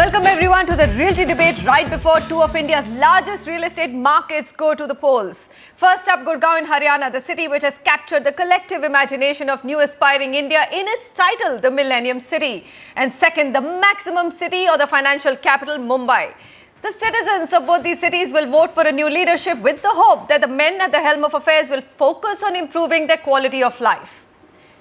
Welcome everyone to the realty debate right before two of India's largest real estate markets go to the polls. First up, Gurgaon in Haryana, the city which has captured the collective imagination of new aspiring India in its title, the Millennium City. And second, the maximum city or the financial capital, Mumbai. The citizens of both these cities will vote for a new leadership with the hope that the men at the helm of affairs will focus on improving their quality of life.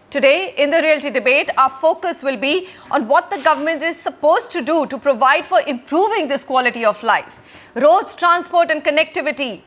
Today, in the realty debate, our focus will be on what the government is supposed to do to provide for improving this quality of life. Roads, transport and connectivity.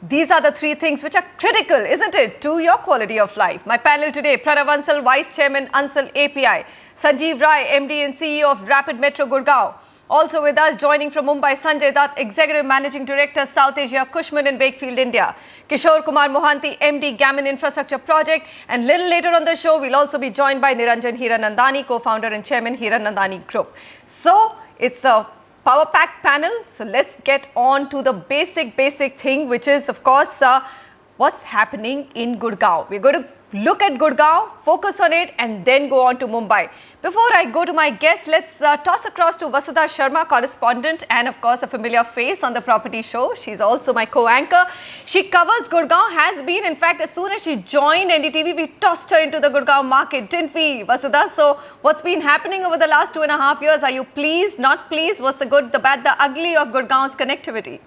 These are the three things which are critical, isn't it, to your quality of life. My panel today, Pranav Ansal, Vice Chairman, Ansal API. Sanjeev Rai, MD and CEO of Rapid Metro Gurgaon. Also with us, joining from Mumbai, Sanjay Dutt, Executive Managing Director, South Asia, Cushman & Wakefield, India. Kishore Kumar Mohanty, MD, Gammon Infrastructure Project. And little later on the show, we'll also be joined by Niranjan Hiranandani, co-founder and chairman, Hiranandani Group. So, it's a power-packed panel. So, let's get on to the basic thing, which is, of course, what's happening in Gurgaon. We're going to look at Gurgaon, focus on it, and then go on to Mumbai. Before I go to my guests, let's toss across to Vasudha Sharma, correspondent and of course a familiar face on the property show. She's also my co-anchor. She covers Gurgaon, has been, in fact, as soon as she joined NDTV, we tossed her into the Gurgaon market, didn't we, Vasudha? So what's been happening over the last 2.5 years? Are you pleased, not pleased? What's the good, the bad, the ugly of Gurgaon's connectivity?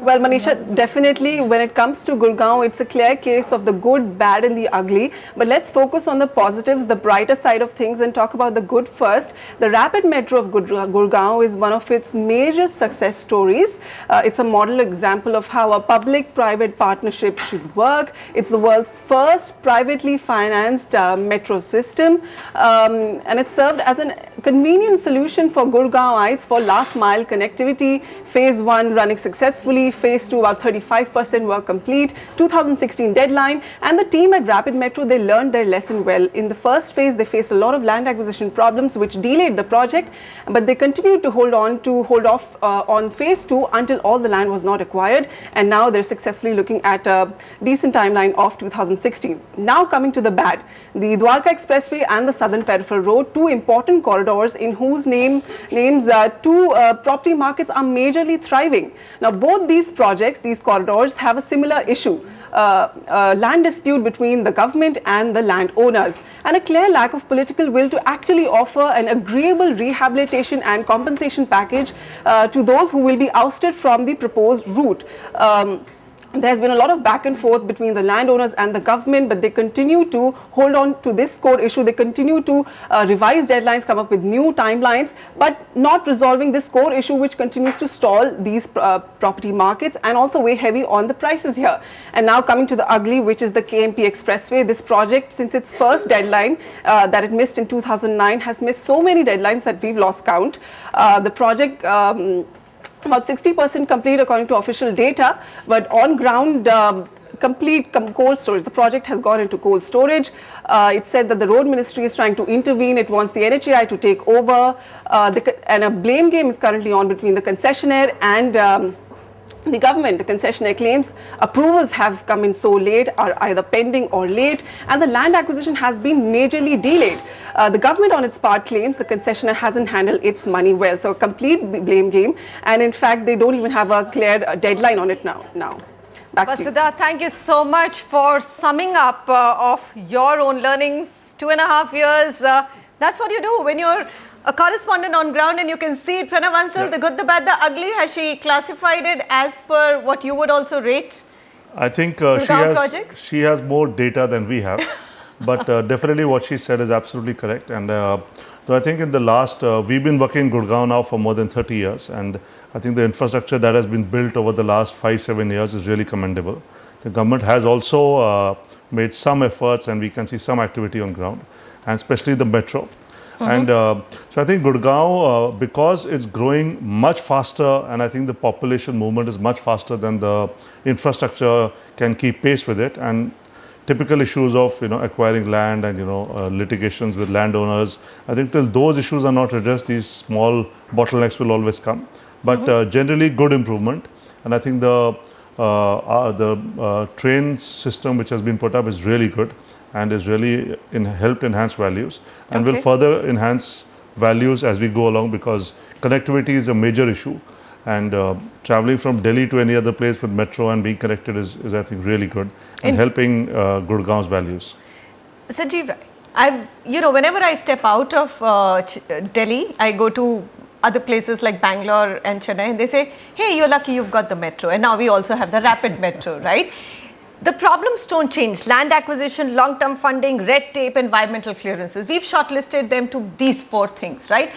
Well, Manisha, definitely when it comes to Gurgaon, it's a clear case of the good, bad and the ugly. But let's focus on the positives, the brighter side of things and talk about the good first. The Rapid Metro of Gurgaon is one of its major success stories. It's a model example of how a public-private partnership should work. It's the world's first privately financed metro system. And it served as a convenient solution for Gurgaonites for last-mile connectivity. Phase 1 running successfully. Phase 2, about 35% were complete. 2016 deadline. And the team at Rapid Metro, they learned their lesson well. In the first phase, they faced a lot of land acquisition problems which delayed the project. But they continued to hold off on phase 2 until all the land was not acquired. And now they're successfully looking at a decent timeline of 2016. Now coming to the bad. The Dwarka Expressway and the Southern Peripheral Road, two important corridors in whose names two property markets are majorly thriving. Now both these projects, these corridors have a similar issue, land dispute between the government and the landowners and a clear lack of political will to actually offer an agreeable rehabilitation and compensation package to those who will be ousted from the proposed route. There's been a lot of back and forth between the landowners and the government, but they continue to hold on to this core issue. They continue to revise deadlines, come up with new timelines, but not resolving this core issue which continues to stall these property markets and also weigh heavy on the prices here. And now coming to the ugly, which is the KMP Expressway. This project, since its first deadline that it missed in 2009, has missed so many deadlines that we've lost count. The project about 60% complete according to official data, but on ground complete cold storage. The project has gone into cold storage. It said that the road ministry is trying to intervene. It wants the NHAI to take over and a blame game is currently on between the concessionaire and the government. The concessionaire claims approvals have come in so late, are either pending or late, and the land acquisition has been majorly delayed. The government on its part claims the concessionaire hasn't handled its money well. So a complete blame game, and in fact they don't even have a clear deadline on it now. Back to you. Vasudha, thank you so much for summing up of your own learnings. 2.5 years, that's what you do when you're a correspondent on ground and you can see it. Pranav Ansal, the good, the bad, the ugly, has she classified it as per what you would also rate? I think she has more data than we have, but definitely what she said is absolutely correct. And so I think in the last, we've been working in Gurgaon now for more than 30 years, and I think the infrastructure that has been built over the last 5-7 years is really commendable. The government has also made some efforts and we can see some activity on ground, and especially the metro. And so I think Gurgaon, because it's growing much faster, and I think the population movement is much faster than the infrastructure can keep pace with it, and typical issues of acquiring land and litigations with landowners, I think till those issues are not addressed, these small bottlenecks will always come. But generally good improvement, and I think the train system which has been put up is really good and is really helped enhance values and will further enhance values as we go along, because connectivity is a major issue. And traveling from Delhi to any other place with metro and being connected is I think, really good and helping Gurgaon's values. Sanjeev, whenever I step out of Delhi, I go to other places like Bangalore and Chennai, and they say, hey, you're lucky you've got the metro. And now we also have the rapid metro, right? The problems don't change. Land acquisition, long-term funding, red tape, environmental clearances. We've shortlisted them to these 4 things, right?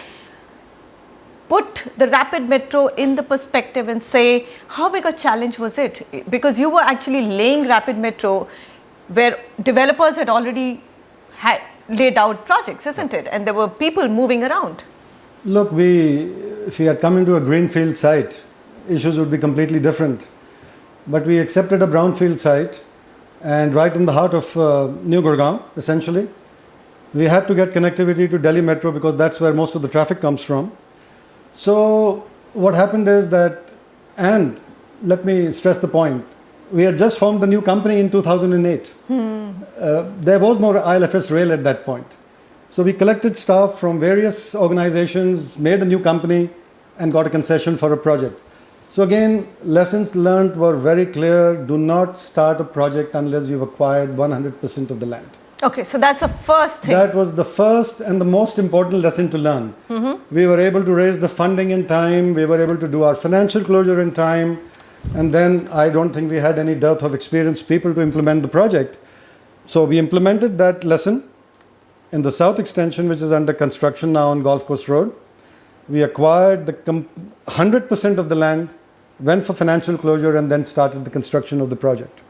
Put the rapid metro in the perspective and say, how big a challenge was it? Because you were actually laying rapid metro where developers had already laid out projects, isn't it? And there were people moving around. Look, if we had come into a greenfield site, issues would be completely different. But we accepted a brownfield site, and right in the heart of New Gurgaon, essentially, we had to get connectivity to Delhi Metro because that's where most of the traffic comes from. So what happened is that, and let me stress the point, we had just formed a new company in 2008. There was no ILFS rail at that point. So we collected staff from various organizations, made a new company, and got a concession for a project. So again, lessons learned were very clear. Do not start a project unless you've acquired 100% of the land. Okay, so that's the first thing. That was the first and the most important lesson to learn. We were able to raise the funding in time. We were able to do our financial closure in time. And then I don't think we had any dearth of experienced people to implement the project. So we implemented that lesson in the south extension, which is under construction now on Golf Course Road. We acquired the 100% of the land, went for financial closure, and then started the construction of the project.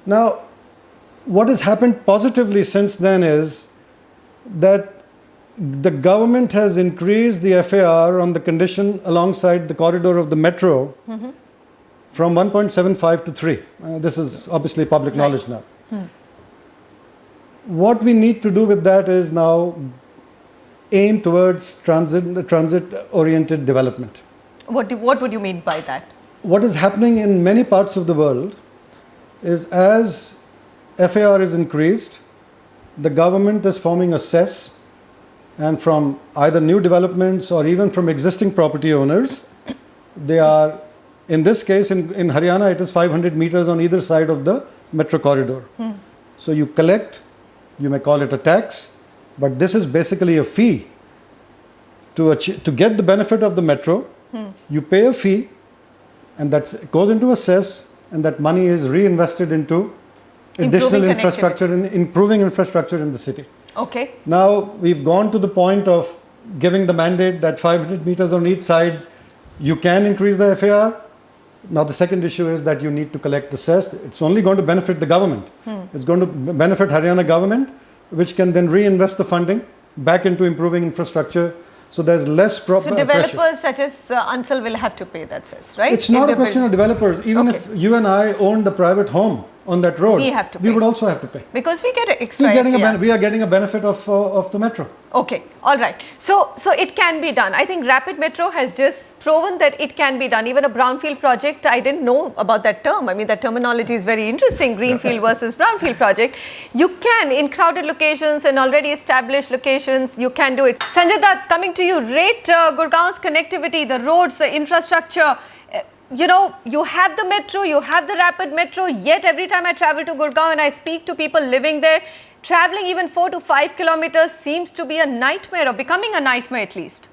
Now, what has happened positively since then is that the government has increased the FAR on the condition alongside the corridor of the metro from 1.75 to 3. This is obviously public knowledge now. What we need to do with that is now aim towards transit-oriented development. What would you mean by that? What is happening in many parts of the world is as FAR is increased, the government is forming a cess, and from either new developments or even from existing property owners, they are, in this case in Haryana, it is 500 meters on either side of the metro corridor. So you collect, you may call it a tax, but this is basically a fee. To get the benefit of the metro, you pay a fee, and that goes into a cess, and that money is reinvested into additional infrastructure and improving infrastructure in the city. Okay. Now we've gone to the point of giving the mandate that 500 meters on each side, you can increase the FAR. Now the second issue is that you need to collect the cess. It's only going to benefit the government. It's going to benefit Haryana government, which can then reinvest the funding back into improving infrastructure. So there's less So developers such as Ansal will have to pay that cess, right? It's not a question of developers. Even if you and I owned a private home on that road, we would also have to pay. Because we get extra. We are getting a benefit of the metro. Okay, all right. So it can be done. I think rapid metro has just proven that it can be done. Even a brownfield project, I didn't know about that term. I mean, that terminology is very interesting, greenfield versus brownfield project. You can, in crowded locations and already established locations, you can do it. Sanjay Dutt, coming to you, rate Gurgaon's connectivity, the roads, the infrastructure. You have the metro, you have the rapid metro, yet every time I travel to Gurgaon and I speak to people living there, traveling even 4 to 5 kilometers seems to be a nightmare, or becoming a nightmare at least.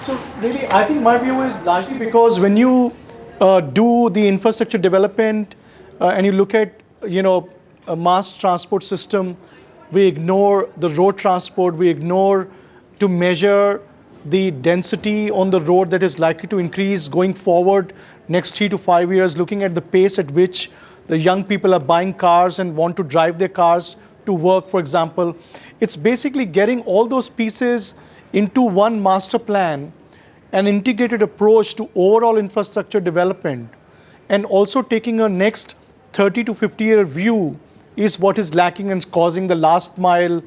So really, I think my view is largely because when you do the infrastructure development and you look at, a mass transport system, we ignore the road transport, we ignore to measure the density on the road that is likely to increase going forward next 3 to 5 years, looking at the pace at which the young people are buying cars and want to drive their cars to work, for example. It's basically getting all those pieces into one master plan, an integrated approach to overall infrastructure development, and also taking a next 30 to 50 year view is what is lacking and causing the last mile,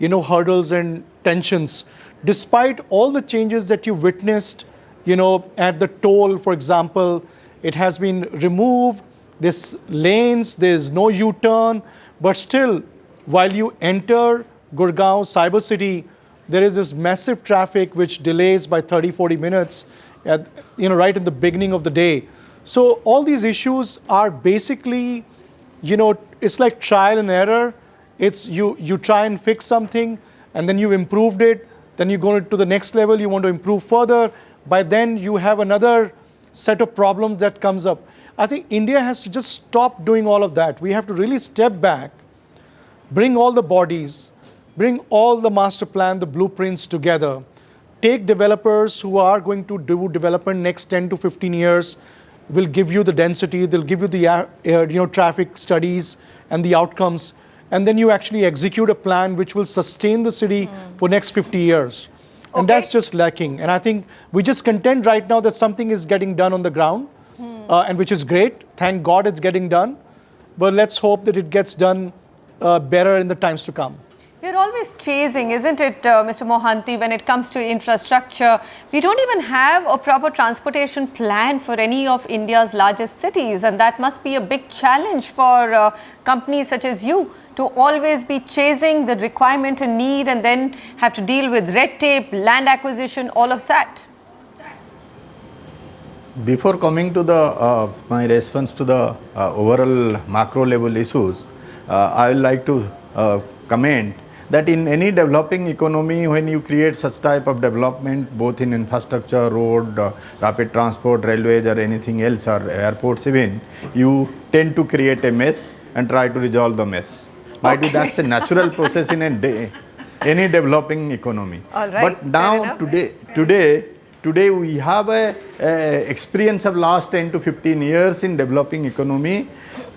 hurdles and tensions. Despite all the changes that you witnessed, at the toll, for example, it has been removed, there's lanes, there's no U-turn, but still, while you enter Gurgaon, Cyber City, there is this massive traffic which delays by 30-40 minutes at, right in the beginning of the day. So all these issues are basically, it's like trial and error. It's you try and fix something, and then you improved it, then you go to the next level, you want to improve further. By then you have another set of problems that comes up. I think India has to just stop doing all of that. We have to really step back, bring all the bodies, bring all the master plan, the blueprints together, take developers who are going to do development next 10 to 15 years, will give you the density, they'll give you the traffic studies and the outcomes, and then you actually execute a plan which will sustain the city for next 50 years. And that's just lacking. And I think we just contend right now that something is getting done on the ground, and which is great. Thank God it's getting done. But let's hope that it gets done better in the times to come. We're always chasing, isn't it, Mr. Mohanty, when it comes to infrastructure? We don't even have a proper transportation plan for any of India's largest cities, and that must be a big challenge for companies such as you to always be chasing the requirement and need and then have to deal with red tape, land acquisition, all of that. Before coming to the my response to the overall macro level issues, I would like to comment that in any developing economy, when you create such type of development, both in infrastructure, road, rapid transport, railways or anything else, or airports even, you tend to create a mess and try to resolve the mess. Might be that's a natural process in any developing economy. All right, but now today we have a experience of last 10 to 15 years in developing economy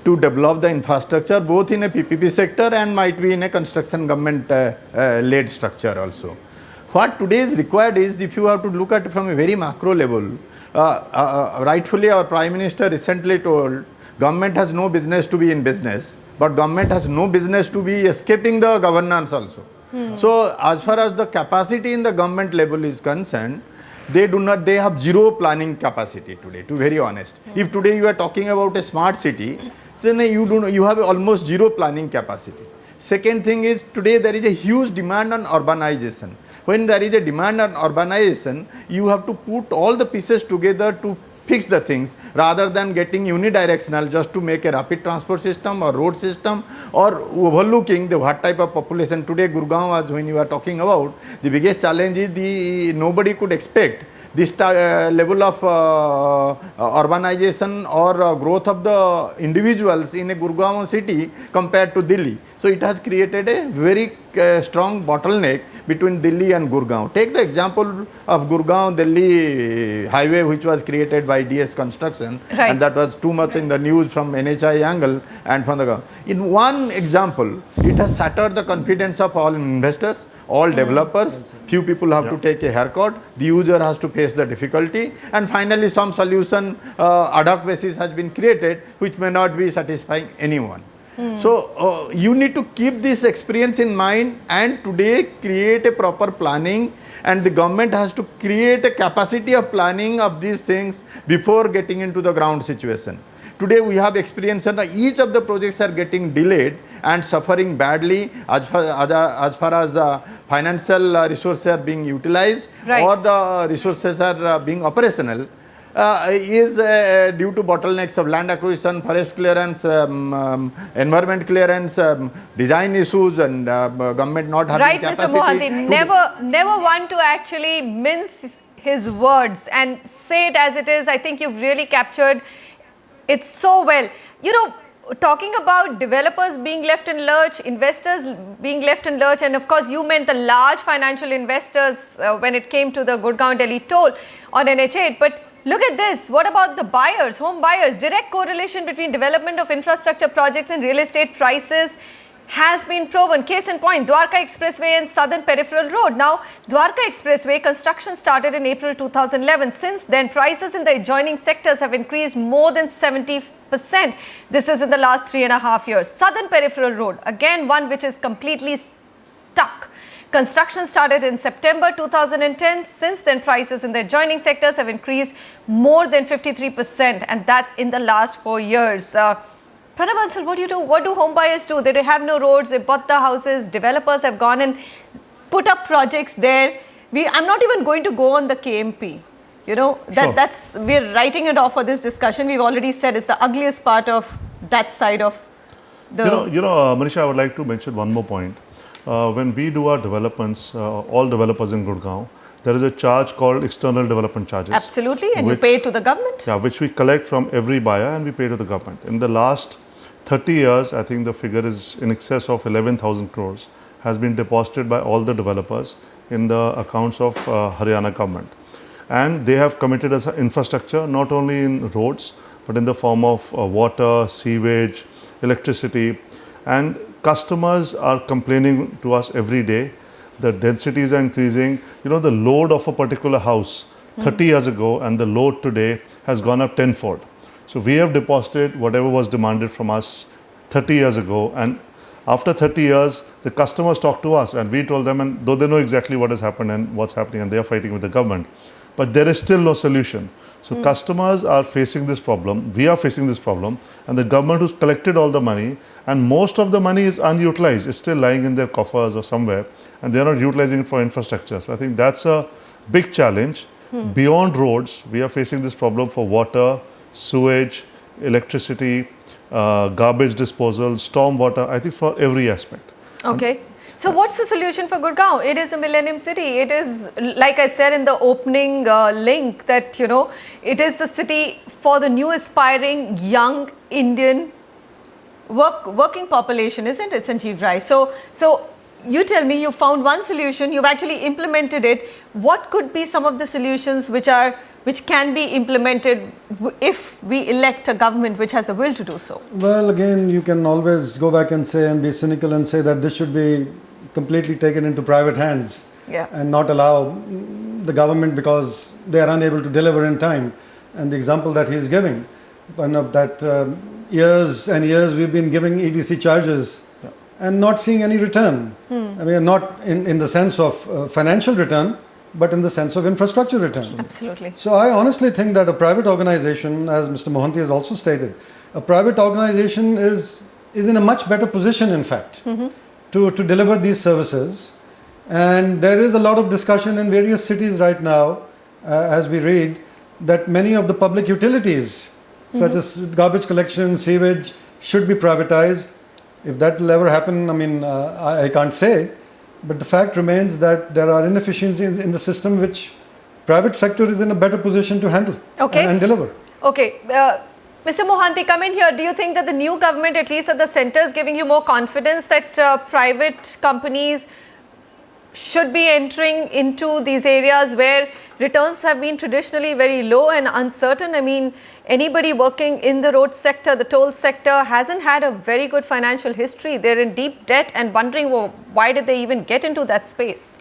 to develop the infrastructure both in a PPP sector and might be in a construction government led structure also. What today is required is, if you have to look at it from a very macro level, rightfully our Prime Minister recently told government has no business to be in business, but government has no business to be escaping the governance also. So as far as the capacity in the government level is concerned, they have zero planning capacity today, to be very honest. If today you are talking about a smart city, then you have almost zero planning capacity. Second thing is, today there is a huge demand on urbanization. When there is a demand on urbanization, you have to put all the pieces together to fix the things rather than getting unidirectional just to make a rapid transport system or road system or overlooking the what type of population. Today Gurgaon, as when you are talking about, the biggest challenge is nobody could expect this level of urbanization or growth of the individuals in a Gurgaon city compared to Delhi. So it has created a very strong bottleneck between Delhi and Gurgaon. Take the example of Gurgaon-Delhi highway, which was created by DS Construction, and that was too much in the news from NHI angle and from the government. In one example, it has shattered the confidence of all investors, all developers. Few people have to take a haircut. The user has to face the difficulty, and finally some solution ad hoc basis has been created, which may not be satisfying anyone. So you need to keep this experience in mind and today create a proper planning, and the government has to create a capacity of planning of these things before getting into the ground situation. Today we have experience and each of the projects are getting delayed and suffering badly as far as financial resources are being utilized or the resources are being operational. Is due to bottlenecks of land acquisition, forest clearance, environment clearance, design issues, and government not having capacity. Right, Mr. Mohanty, never want to actually mince his words and say it as it is. I think you've really captured it so well. You know, talking about developers being left in lurch, investors being left in lurch, and of course you meant the large financial investors when it came to the Gurgaon Delhi toll on NH8, but look at this. What about the buyers, home buyers? Direct correlation between development of infrastructure projects and real estate prices has been proven. Case in point, Dwarka Expressway and Southern Peripheral Road. Now, Dwarka Expressway construction started in April 2011. Since then, prices in the adjoining sectors have increased more than 70%. This is in the last 3.5 years. Southern Peripheral Road, again one which is completely stuck. Construction started in September 2010. Since then, prices in the adjoining sectors have increased more than 53%, and that's in the last 4 years. Pranav Ansel, what do you do? What do home buyers do? They have no roads, they bought the houses, developers have gone and put up projects there. I'm not even going to go on the KMP. You know, we're writing it off for this discussion. We've already said it's the ugliest part of that side of the... Manisha, I would like to mention one more point. When we do our developments, all developers in Gurgaon, there is a charge called external development charges. Absolutely, and you pay to the government? Yeah, which we collect from every buyer and we pay to the government. In the last 30 years, I think the figure is in excess of 11,000 crores has been deposited by all the developers in the accounts of Haryana government. And they have committed as infrastructure, not only in roads, but in the form of water, sewage, electricity. And customers are complaining to us every day. The densities are increasing. You know, the load of a particular house 30 years ago and the load today has gone up tenfold. So we have deposited whatever was demanded from us 30 years ago. And after 30 years, the customers talk to us and we told them, and though they know exactly what has happened and what's happening and they are fighting with the government, but there is still no solution. So customers are facing this problem, we are facing this problem, and the government who's collected all the money, and most of the money is unutilized, it's still lying in their coffers or somewhere, and they're not utilizing it for infrastructure. So I think that's a big challenge. Beyond roads, we are facing this problem for water, sewage, electricity, garbage disposal, storm water, I think for every aspect. Okay. So what's the solution for Gurgaon? It is a millennium city. It is, like I said in the opening link, that, you know, it is the city for the new aspiring young Indian working population, isn't it, Sanjeev Rai? So you tell me, you found one solution, you've actually implemented it. What could be some of the solutions which can be implemented if we elect a government which has the will to do so? Well, again, you can always go back and say and be cynical and say that this should be completely taken into private hands and not allow the government because they are unable to deliver in time. And the example that he is giving, that years and years we've been giving EDC charges and not seeing any return. I mean, not in the sense of financial return, but in the sense of infrastructure return. Absolutely. So I honestly think that a private organization, as Mr. Mohanty has also stated, a private organization is in a much better position, in fact, to deliver these services. And there is a lot of discussion in various cities right now, as we read, that many of the public utilities, such as garbage collection, sewage, should be privatized. If that will ever happen, I mean, I can't say. But the fact remains that there are inefficiencies in the system which private sector is in a better position to handle and deliver. Okay. Mr. Mohanty, come in here. Do you think that the new government, at least at the centre, is giving you more confidence that private companies should be entering into these areas where returns have been traditionally very low and uncertain? I mean, anybody working in the road sector, the toll sector, hasn't had a very good financial history. They're in deep debt and wondering, well, why did they even get into that space?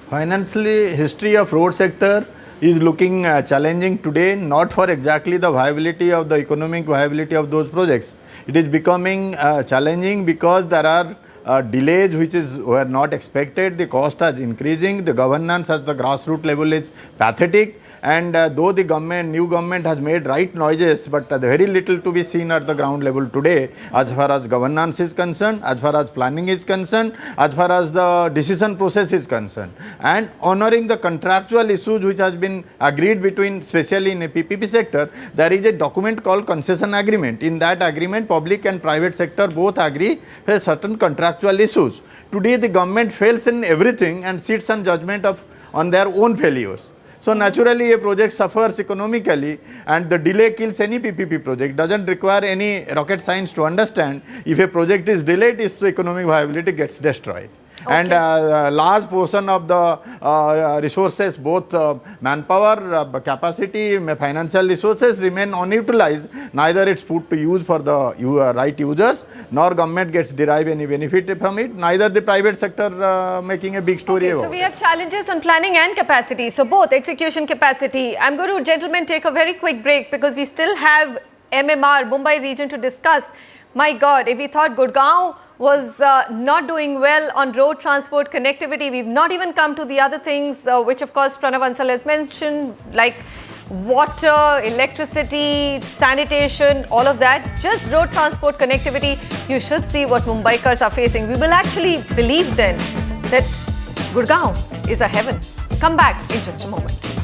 Financially, history of road sector is looking challenging today, not for exactly the viability of the economic viability of those projects. It is becoming challenging because there are delays which were not expected, the cost is increasing, the governance at the grassroots level is pathetic, and though the new government has made right noises, but very little to be seen at the ground level today as far as governance is concerned, as far as planning is concerned, as far as the decision process is concerned, and honoring the contractual issues which has been agreed between, especially in a PPP sector. There is a document called concession agreement. In that agreement, public and private sector both agree for certain contractual issues. Today the government fails in everything and sits on judgment on their own failures. So naturally a project suffers economically, and the delay kills any PPP project. Doesn't require any rocket science to understand, if a project is delayed, its economic viability gets destroyed. Okay. And a large portion of the resources, both manpower, capacity, financial resources remain unutilized. Neither it's put to use for the right users, nor government gets derive any benefit from it, neither the private sector making a big story about it. So we have challenges on planning and capacity. So both execution capacity. I'm going to, gentlemen, take a very quick break because we still have MMR, Mumbai region, to discuss. My God, if we thought Gurgaon was not doing well on road transport connectivity, we've not even come to the other things, which of course Pranav Ansal has mentioned, like water, electricity, sanitation, all of that, just road transport connectivity, you should see what Mumbaikars are facing. We will actually believe then that Gurgaon is a heaven. Come back in just a moment.